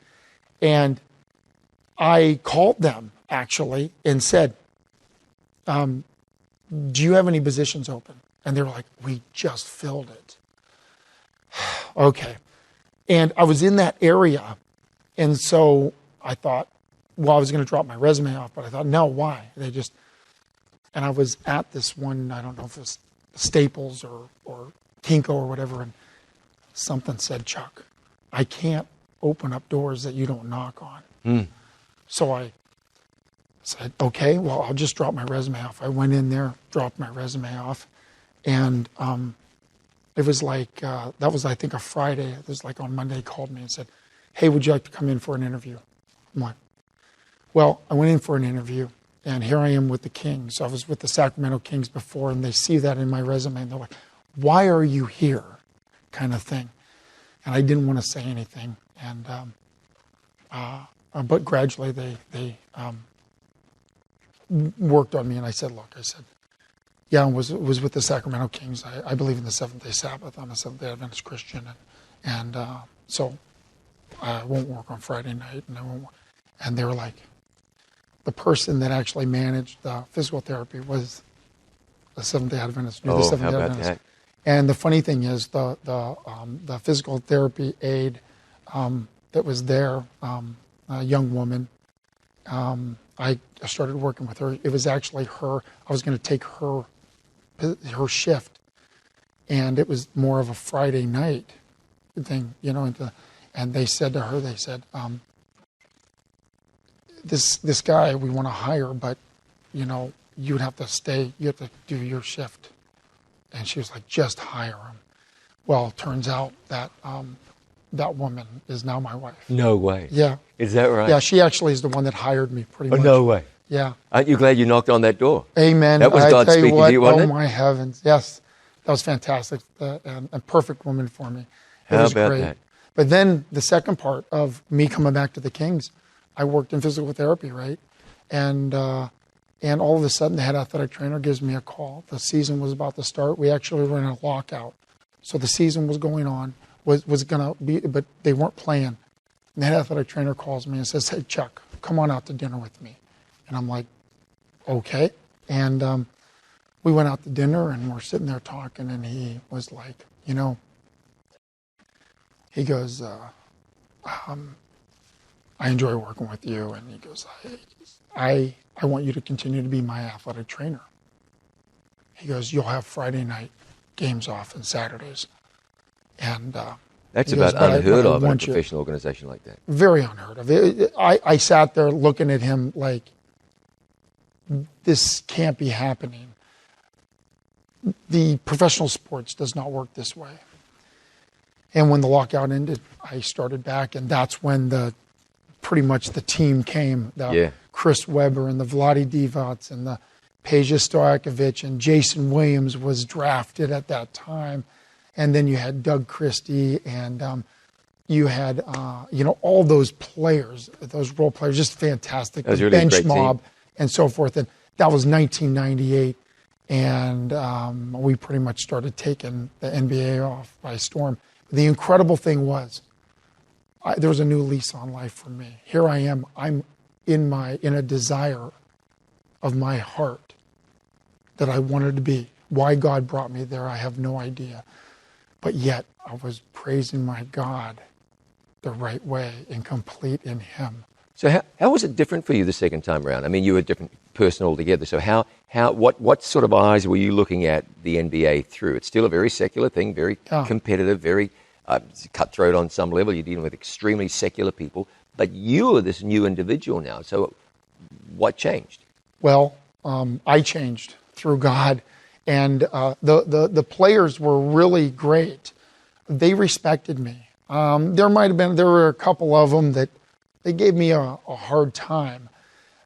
And I called them, actually, and said, do you have any positions open? And they were like, we just filled it. Okay. And I was in that area. And so I thought, well, I was going to drop my resume off, but I thought, no, why? And I was at this one, I don't know if it was Staples or Kinko or whatever, and something said, Chuck, I can't open up doors that you don't knock on. So I said, okay, well, I'll just drop my resume off. I went in there, dropped my resume off, and it was like, that was, I think, a Friday. It was like on Monday, he called me and said, hey, would you like to come in for an interview? I'm like, well, I went in for an interview, and here I am with the Kings. I was with the Sacramento Kings before, and they see that in my resume, and they're like, why are you here? Kind of thing. And I didn't want to say anything. And but gradually they worked on me, and I said, look, yeah, I was with the Sacramento Kings. I believe in the Seventh-day Sabbath. I'm a Seventh-day Adventist Christian, and so I won't work on Friday night, and they were like, the person that actually managed the physical therapy was a Seventh-day Adventist. How about that? And the funny thing is, the physical therapy aide that was there, a young woman, I started working with her. It was actually her. I was going to take her shift, and it was more of a Friday night thing, and they said to her, this guy we want to hire, but you'd have to stay. You have to do your shift. And she was like, just hire him. Well, it turns out that that woman is now my wife. No way. Yeah. Is that right? Yeah, she actually is the one that hired me pretty much. No way. Yeah. Aren't you glad you knocked on that door? Amen. That was God speaking to you, wasn't it? Oh, my heavens. Yes. That was fantastic. And a perfect woman for me. It How was about great. that? But then the second part of me coming back to the Kings, I worked in physical therapy, right? And all of a sudden, the head athletic trainer gives me a call. The season was about to start. We actually were in a lockout. So the season was going on, was going to be, but they weren't playing. And the head athletic trainer calls me and says, hey, Chuck, come on out to dinner with me. And I'm like, okay. And we went out to dinner, and we're sitting there talking, and he was like, he goes, I enjoy working with you. And he goes, I want you to continue to be my athletic trainer. He goes, you'll have Friday night games off and Saturdays. And that's about unheard of in a professional organization like that. Very unheard of. I sat there looking at him like, this can't be happening. The professional sports does not work this way. And when the lockout ended, I started back, and that's when pretty much the team came. Chris Webber and the Vlade Divac and the Peja Stojakovic and Jason Williams was drafted at that time. And then you had Doug Christie, and you had, all those players, those role players, just fantastic. That was the really bench a great mob team. And so forth. And that was 1998. And we pretty much started taking the NBA off by storm. The incredible thing was, there was a new lease on life for me. Here I am. I'm in a desire of my heart that I wanted to be. Why God brought me there, I have no idea. But yet, I was praising my God the right way and complete in Him. So how was it different for you the second time around? I mean, you were a different person altogether. So what sort of eyes were you looking at the NBA through? It's still a very secular thing, very competitive, very cutthroat on some level. You're dealing with extremely secular people. But you are this new individual now. So what changed? Well, I changed through God. And the players were really great. They respected me. There were a couple of them that they gave me a hard time,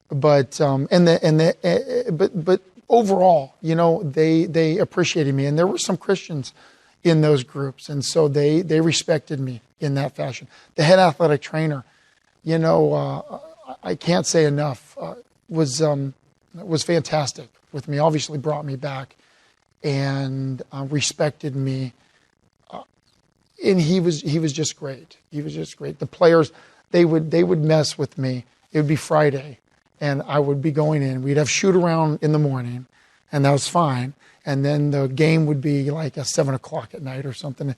but overall, they appreciated me, and there were some Christians in those groups, and so they respected me in that fashion. The head athletic trainer, I can't say enough, was fantastic with me. Obviously, brought me back, and respected me, and he was just great. He was just great. The players. They would mess with me. It would be Friday, and I would be going in. We'd have shoot around in the morning, and that was fine. And then the game would be like at 7 o'clock at night or something.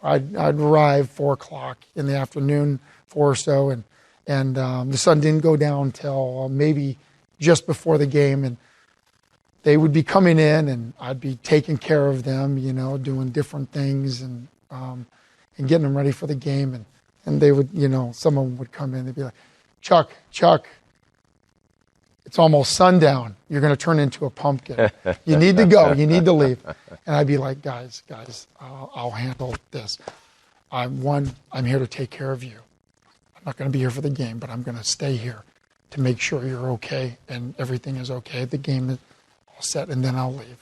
I'd arrive 4 o'clock in the afternoon, 4 or so, and the sun didn't go down till maybe just before the game. And they would be coming in, and I'd be taking care of them, doing different things and getting them ready for the game. And they would, some of them would come in, they'd be like, Chuck, it's almost sundown. You're going to turn into a pumpkin. You need to go. You need to leave. And I'd be like, guys, I'll handle this. I'm here to take care of you. I'm not going to be here for the game, but I'm going to stay here to make sure you're okay and everything is okay. The game is all set, and then I'll leave.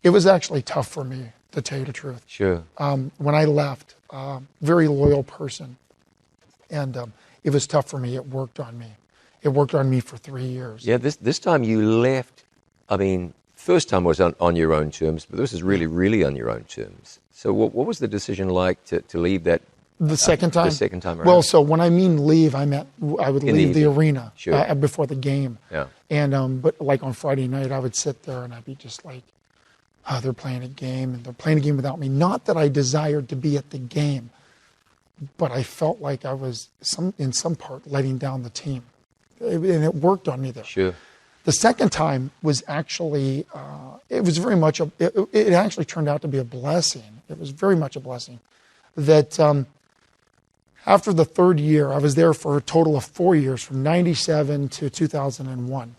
It was actually tough for me, to tell you the truth. Sure. When I left, very loyal person, and it was tough for me. It worked on me. It worked on me for 3 years. Yeah, this time you left. I mean, first time was on your own terms, but this is really, really on your own terms. So what was the decision like to leave that? The second time? The second time around. Well, so when I mean leave, I meant I would leave the arena before the game. Yeah. And but like on Friday night, I would sit there and I'd be just like, oh, they're playing a game, and they're playing a game without me. Not that I desired to be at the game, but I felt like I was in some part letting down the team, and it worked on me there. Sure. The second time was actually it was very much it actually turned out to be a blessing. It was very much a blessing that after the third year, I was there for a total of 4 years, from '97 to 2001,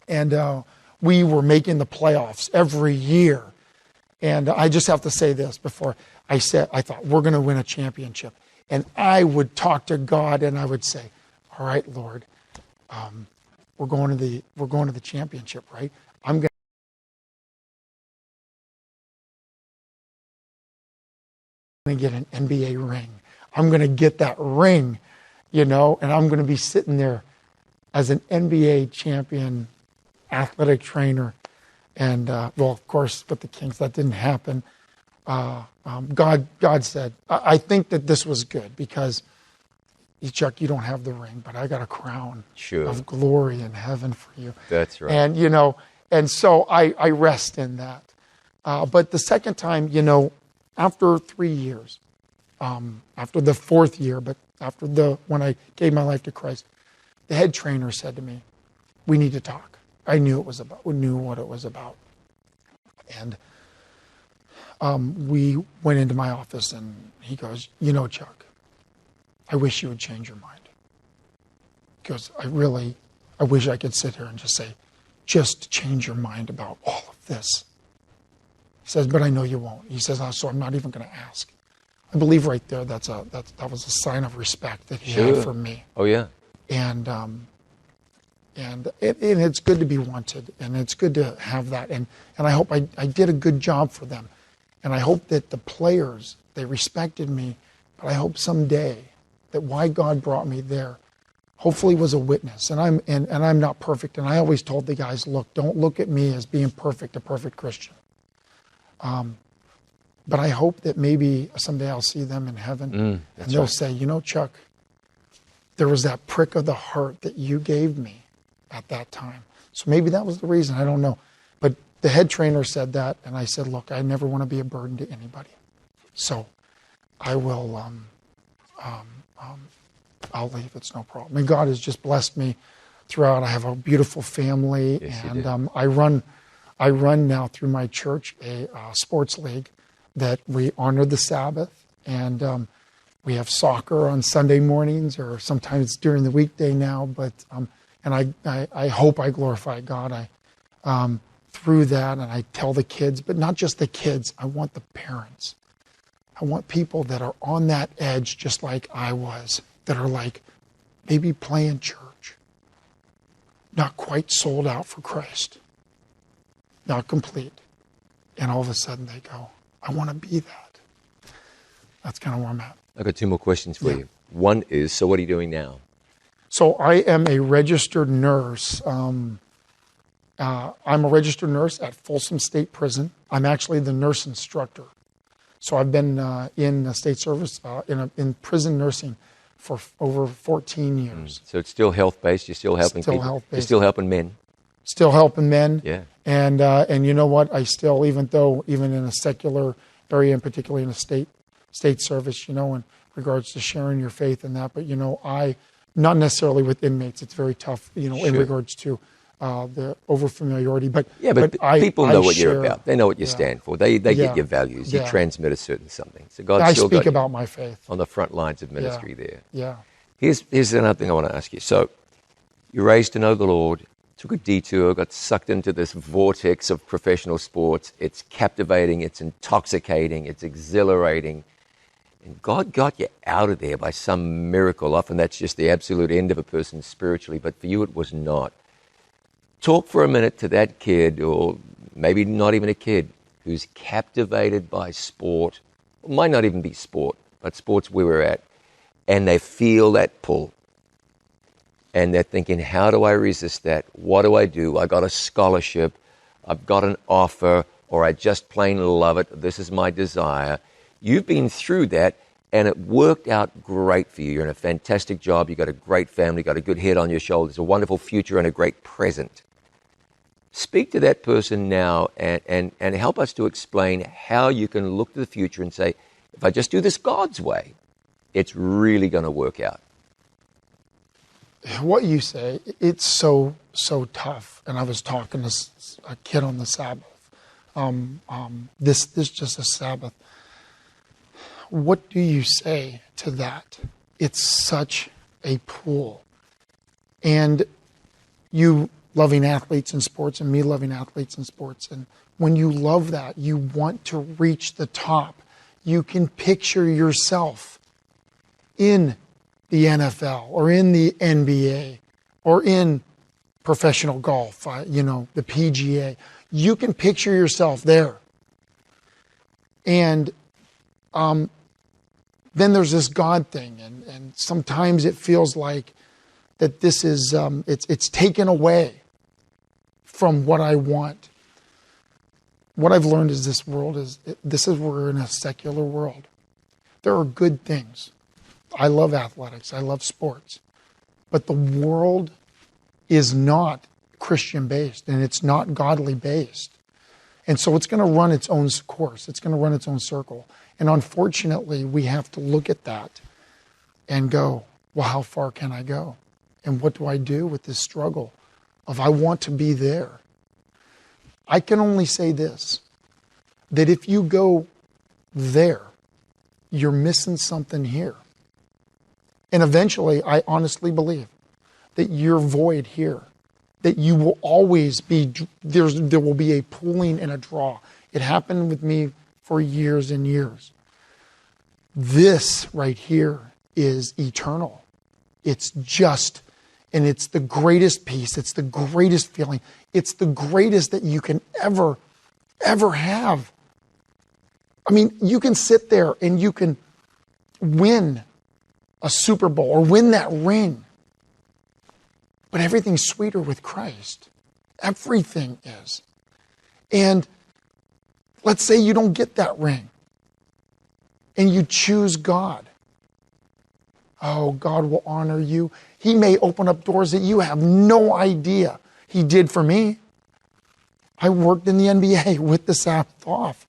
and we were making the playoffs every year. And I just have to say this before I thought, we're going to win a championship. And I would talk to God and I would say, all right, Lord, we're going to the championship, right? I'm going to get an NBA ring. I'm going to get that ring, and I'm going to be sitting there as an NBA champion athletic trainer, and well, of course, with the Kings, that didn't happen. God said, I think that this was good because, Chuck, you don't have the ring, but I got a crown of glory in heaven for you. That's right. And and so I rest in that. But the second time, after 3 years, after the fourth year, but when I gave my life to Christ, the head trainer said to me, "We need to talk." I knew what it was about. And we went into my office, and he goes, Chuck, I wish you would change your mind. He goes, I wish I could sit here and just say, just change your mind about all of this. He says, but I know you won't. He says, so I'm not even going to ask. I believe right there that was a sign of respect that he had for me. Oh, yeah. And it's good to be wanted, and it's good to have that. And I hope I did a good job for them. And I hope that the players, they respected me, but I hope someday that why God brought me there, hopefully was a witness. And I'm not perfect. And I always told the guys, look, don't look at me as being perfect, a perfect Christian. But I hope that maybe someday I'll see them in heaven and they'll say, you know, Chuck, there was that prick of the heart that you gave me at that time. So maybe that was the reason. I don't know. But the head trainer said that, and I said, look, I never want to be a burden to anybody. So I will, I'll leave. It's no problem. And God has just blessed me throughout. I have a beautiful family, yes, and I run now through my church a sports league that we honor the Sabbath, and we have soccer on Sunday mornings, or sometimes during the weekday now. But and I hope I glorify God. Through that, and I tell the kids, but not just the kids. I want the parents. I want people that are on that edge, just like I was, that are like maybe playing church, not quite sold out for Christ, not complete, and all of a sudden they go, I want to be that. That's kind of where I'm at. I've got two more questions for you. One is, so what are you doing now? So I am a registered nurse. I'm a registered nurse at Folsom State Prison. I'm actually the nurse instructor. So I've been in state service, in prison nursing for over 14 years. So it's still health-based? You're still helping people? Health-based. You're still helping men? Still helping men. Yeah. And you know what? I still, even in a secular area, and particularly in a state service, in regards to sharing your faith and that, but, not necessarily with inmates. It's very tough, in regards to the overfamiliarity. But people know what you're about. They know what you stand for. They get your values. You transmit a certain something. So God still speak about my faith on the front lines of ministry there. Yeah. Here's another thing I want to ask you. So you're raised to know the Lord, took a detour, got sucked into this vortex of professional sports. It's captivating. It's intoxicating. It's exhilarating. And God got you out of there by some miracle. Often that's just the absolute end of a person spiritually, but for you it was not. Talk for a minute to that kid, or maybe not even a kid, who's captivated by sport. It might not even be sport, but sports where we're at. And they feel that pull. And they're thinking, how do I resist that? What do I do? I got a scholarship. I've got an offer, or I just plain love it. This is my desire. You've been through that, and it worked out great for you. You're in a fantastic job. You've got a great family, got a good head on your shoulders, a wonderful future, and a great present. Speak to that person now and help us to explain how you can look to the future and say, if I just do this God's way, it's really going to work out. What you say, it's so tough. And I was talking to a kid on the Sabbath. This just a Sabbath. What do you say to that? It's such a pull. And you loving athletes and sports, and me loving athletes and sports. And when you love that, you want to reach the top. You can picture yourself in the NFL or in the NBA or in professional golf, the PGA. You can picture yourself there. And then there's this God thing, and sometimes it feels like that this is it's taken away from what I want. What I've learned is we're in a secular world. There are good things. I love athletics. I love sports. But the world is not Christian based, and it's not godly based. And so it's going to run its own course. It's going to run its own circle. And unfortunately, we have to look at that and go, well, how far can I go? And what do I do with this struggle of I want to be there? I can only say this, that if you go there, you're missing something here. And eventually, I honestly believe that you're void here, that you will always be, there will be a pulling and a draw. It happened with me for years and years. This right here is eternal. It's just, and it's the greatest peace. It's the greatest feeling. It's the greatest that you can ever have. I mean, you can sit there and you can win a Super Bowl or win that ring. But everything's sweeter with Christ. Everything is. And let's say you don't get that ring and you choose God. Oh, God will honor you. He may open up doors that you have no idea. He did for me. I worked in the NBA with the Sabbath off.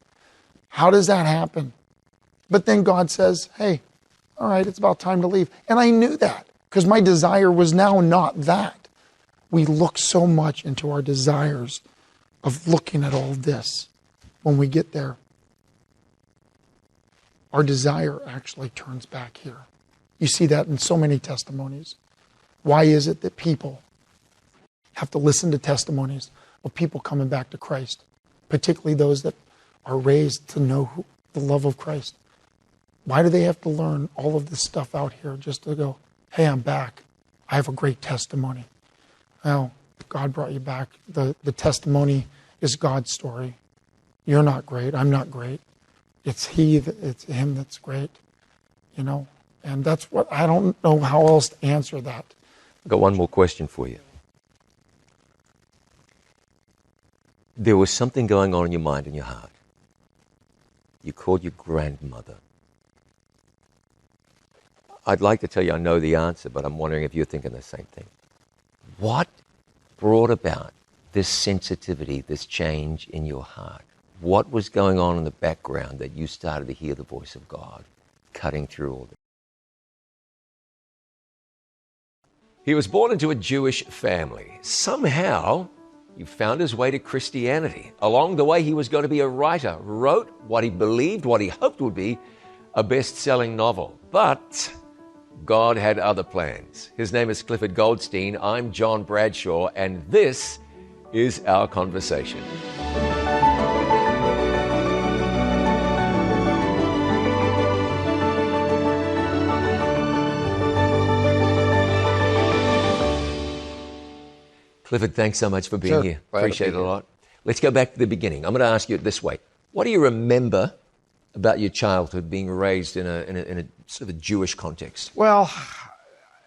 How does that happen? But then God says, hey, all right, it's about time to leave. And I knew that because my desire was now not that. We look so much into our desires of looking at all this. When we get there, our desire actually turns back here. You see that in so many testimonies. Why is it that people have to listen to testimonies of people coming back to Christ, particularly those that are raised to know the love of Christ? Why do they have to learn all of this stuff out here just to go, hey, I'm back. I have a great testimony. Well, God brought you back. The testimony is God's story. You're not great. I'm not great. It's Him that's great, you know. And that's what, I don't know how else to answer that. I've got one more question for you. There was something going on in your mind and your heart. You called your grandmother. I'd like to tell you I know the answer, but I'm wondering if you're thinking the same thing. What brought about this sensitivity, this change in your heart? What was going on in the background that you started to hear the voice of God cutting through all this? He was born into a Jewish family. Somehow, he found his way to Christianity. Along the way, he was going to be a writer, wrote what he believed, what he hoped would be a best-selling novel. But God had other plans. His name is Clifford Goldstein. I'm John Bradshaw, and this is our conversation. Clifford, thanks so much for being here. Appreciate it a lot. Let's go back to the beginning. I'm going to ask you it this way. What do you remember about your childhood being raised in a sort of a Jewish context? Well,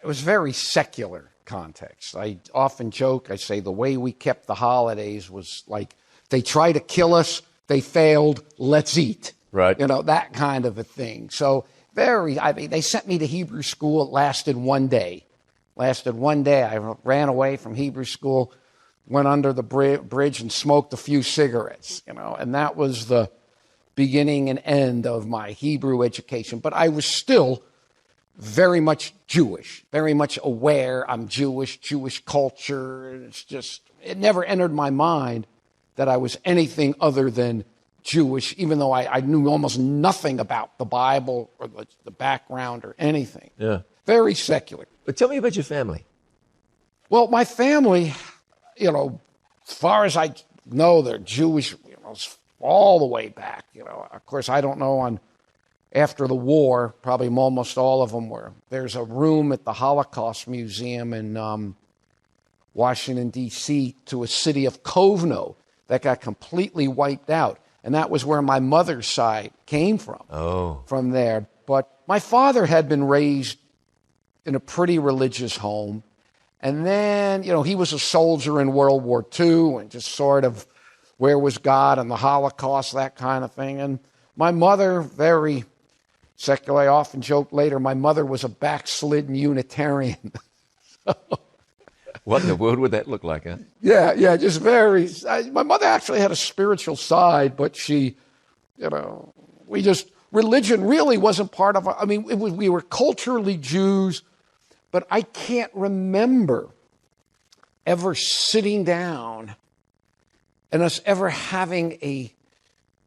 it was very secular context. I often joke, I say the way we kept the holidays was like, they try to kill us, they failed, let's eat. Right. You know, that kind of a thing. So they sent me to Hebrew school. It lasted one day. I ran away from Hebrew school, went under the bridge and smoked a few cigarettes, you know, and that was the beginning and end of my Hebrew education. But I was still very much Jewish, very much aware I'm Jewish culture. It never entered my mind that I was anything other than Jewish, even though I knew almost nothing about the Bible or the background or anything. Yeah. Very secular. But tell me about your family. Well, my family, you know, as far as I know, they're Jewish, you know, all the way back. You know, of course, I don't know after the war, probably almost all of them were. There's a room at the Holocaust Museum in Washington, D.C., to a city of Kovno that got completely wiped out. And that was where my mother's side came from. Oh. From there. But my father had been raised in a pretty religious home. And then, you know, he was a soldier in World War II and just sort of where was God and the Holocaust, that kind of thing. And my mother, very secular, I often joke later, my mother was a backslidden Unitarian. What in the world would that look like, huh? Yeah, just very. My mother actually had a spiritual side, but she, you know, religion really wasn't part of, we were culturally Jews, but I can't remember ever sitting down and us ever having a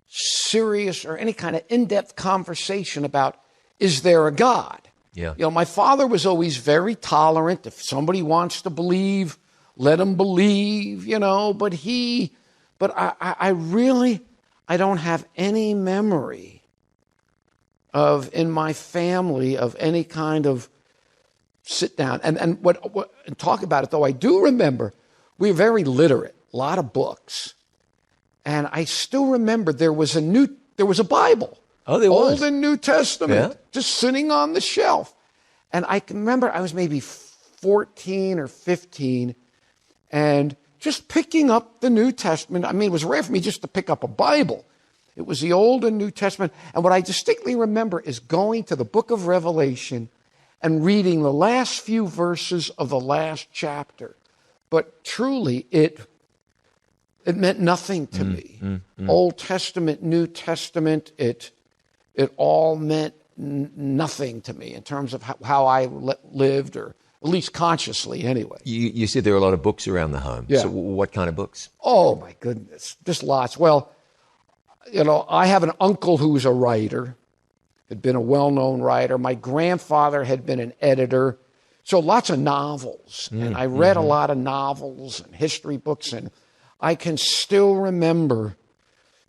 serious or any kind of in-depth conversation about, is there a God? Yeah. You know, my father was always very tolerant. If somebody wants to believe, let them believe, you know, but I really don't have any memory in my family of any kind of sit down and talk about it, though I do remember we were very literate, a lot of books. And I still remember there was a Bible. Oh, there was. Old and New Testament, Yeah. just sitting on the shelf. And I can remember I was maybe 14 or 15, and just picking up the New Testament. I mean, it was rare for me just to pick up a Bible. It was the Old and New Testament. And what I distinctly remember is going to the book of Revelation and reading the last few verses of the last chapter. But truly, it meant nothing to me. Old Testament, New Testament, it all meant nothing to me in terms of how I lived, or at least consciously anyway. You said there are a lot of books around the home. Yeah. So what kind of books? Oh, my goodness. Just lots. Well, I have an uncle who's a writer, had been a well-known writer. My grandfather had been an editor. So lots of novels. And I read a lot of novels and history books. And I can still remember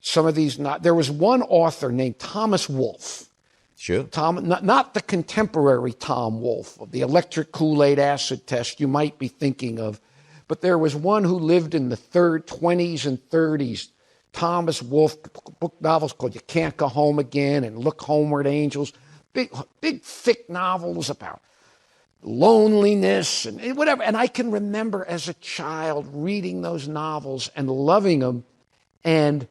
some of these. There was one author named Thomas Wolfe. Sure. Not the contemporary Tom Wolfe of the electric Kool-Aid acid test you might be thinking of. But there was one who lived in the 20s and 30s. Thomas Wolfe, book novels called You Can't Go Home Again and Look Homeward Angels. Big, thick novels about loneliness and whatever. And I can remember as a child reading those novels and loving them. And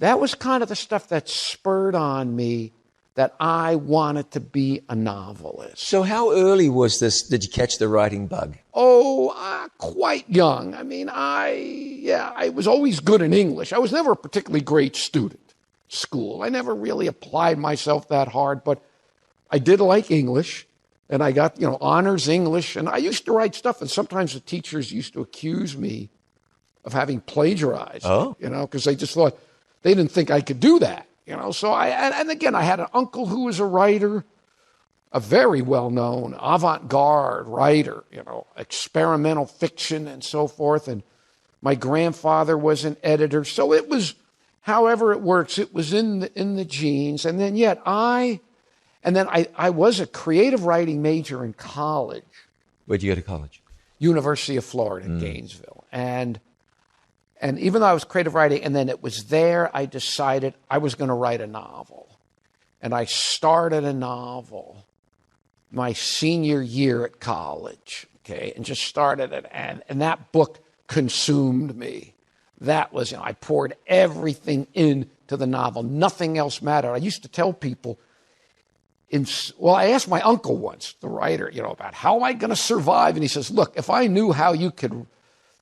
that was kind of the stuff that spurred on me that I wanted to be a novelist. So how early was this? Did you catch the writing bug? Oh, quite young. I mean, I was always good in English. I was never a particularly great student at school. I never really applied myself that hard, but I did like English, and I got, honors English, and I used to write stuff, and sometimes the teachers used to accuse me of having plagiarized, because they just thought, they didn't think I could do that. So and again, I had an uncle who was a writer, a very well-known avant-garde writer, experimental fiction and so forth. And my grandfather was an editor. So it was, however it works, it was in the genes. And then I was a creative writing major in college. Where'd you go to college? University of Florida in Gainesville. And even though I was creative writing, and then it was there I decided I was going to write a novel. And I started a novel my senior year at college, and just started it. And that book consumed me. That was, I poured everything into the novel. Nothing else mattered. I used to tell people, I asked my uncle once, the writer, about how am I going to survive? And he says, look, if I knew how you could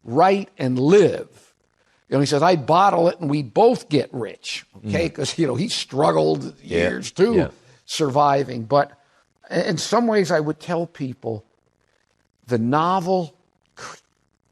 write and live, he says, I'd bottle it and we both get rich, because, he struggled years too, surviving. But in some ways I would tell people the novel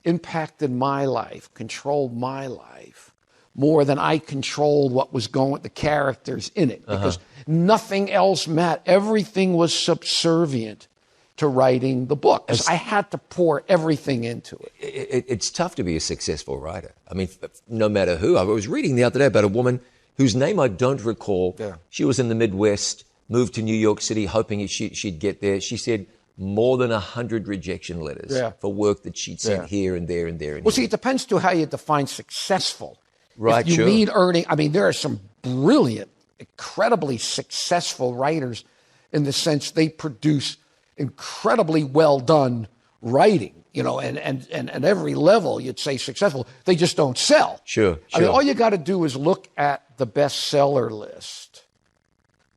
impacted my life, controlled my life more than I controlled what was going with the characters in it, because nothing else mattered. Everything was subservient to writing the book, because I had to pour everything into it. It's tough to be a successful writer. I mean, no matter who. I was reading the other day about a woman whose name I don't recall. Yeah. She was in the Midwest, moved to New York City, hoping she'd get there. She said more than 100 rejection letters for work that she'd sent here and there and there. And see, it depends to how you define successful. Right, if you mean earning, there are some brilliant, incredibly successful writers in the sense they produce incredibly well done writing, and at every level you'd say successful. They just don't sell. Sure. All you got to do is look at the bestseller list,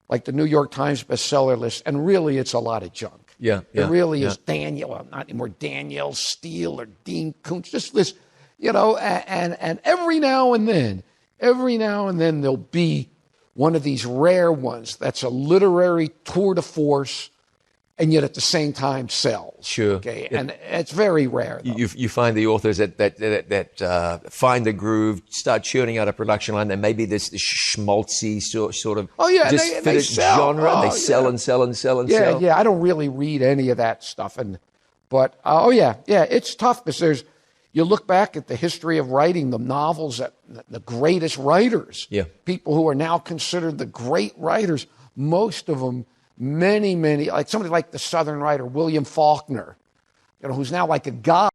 like the New York Times bestseller list, and really it's a lot of junk. Yeah. It really is not anymore Danielle Steele or Dean Koontz, just this, and every now and then there'll be one of these rare ones that's a literary tour de force, and yet at the same time sells. Sure. Okay, and it's very rare. You find the authors that find the groove, start churning out a production line. There may be this schmaltzy sort of just they sell. genre. And they sell and sell and sell and sell. Yeah. I don't really read any of that stuff, but it's tough because you look back at the history of writing, the novels that the greatest writers, people who are now considered the great writers, most of them. Many, like somebody like the Southern writer, William Faulkner, who's now like a god.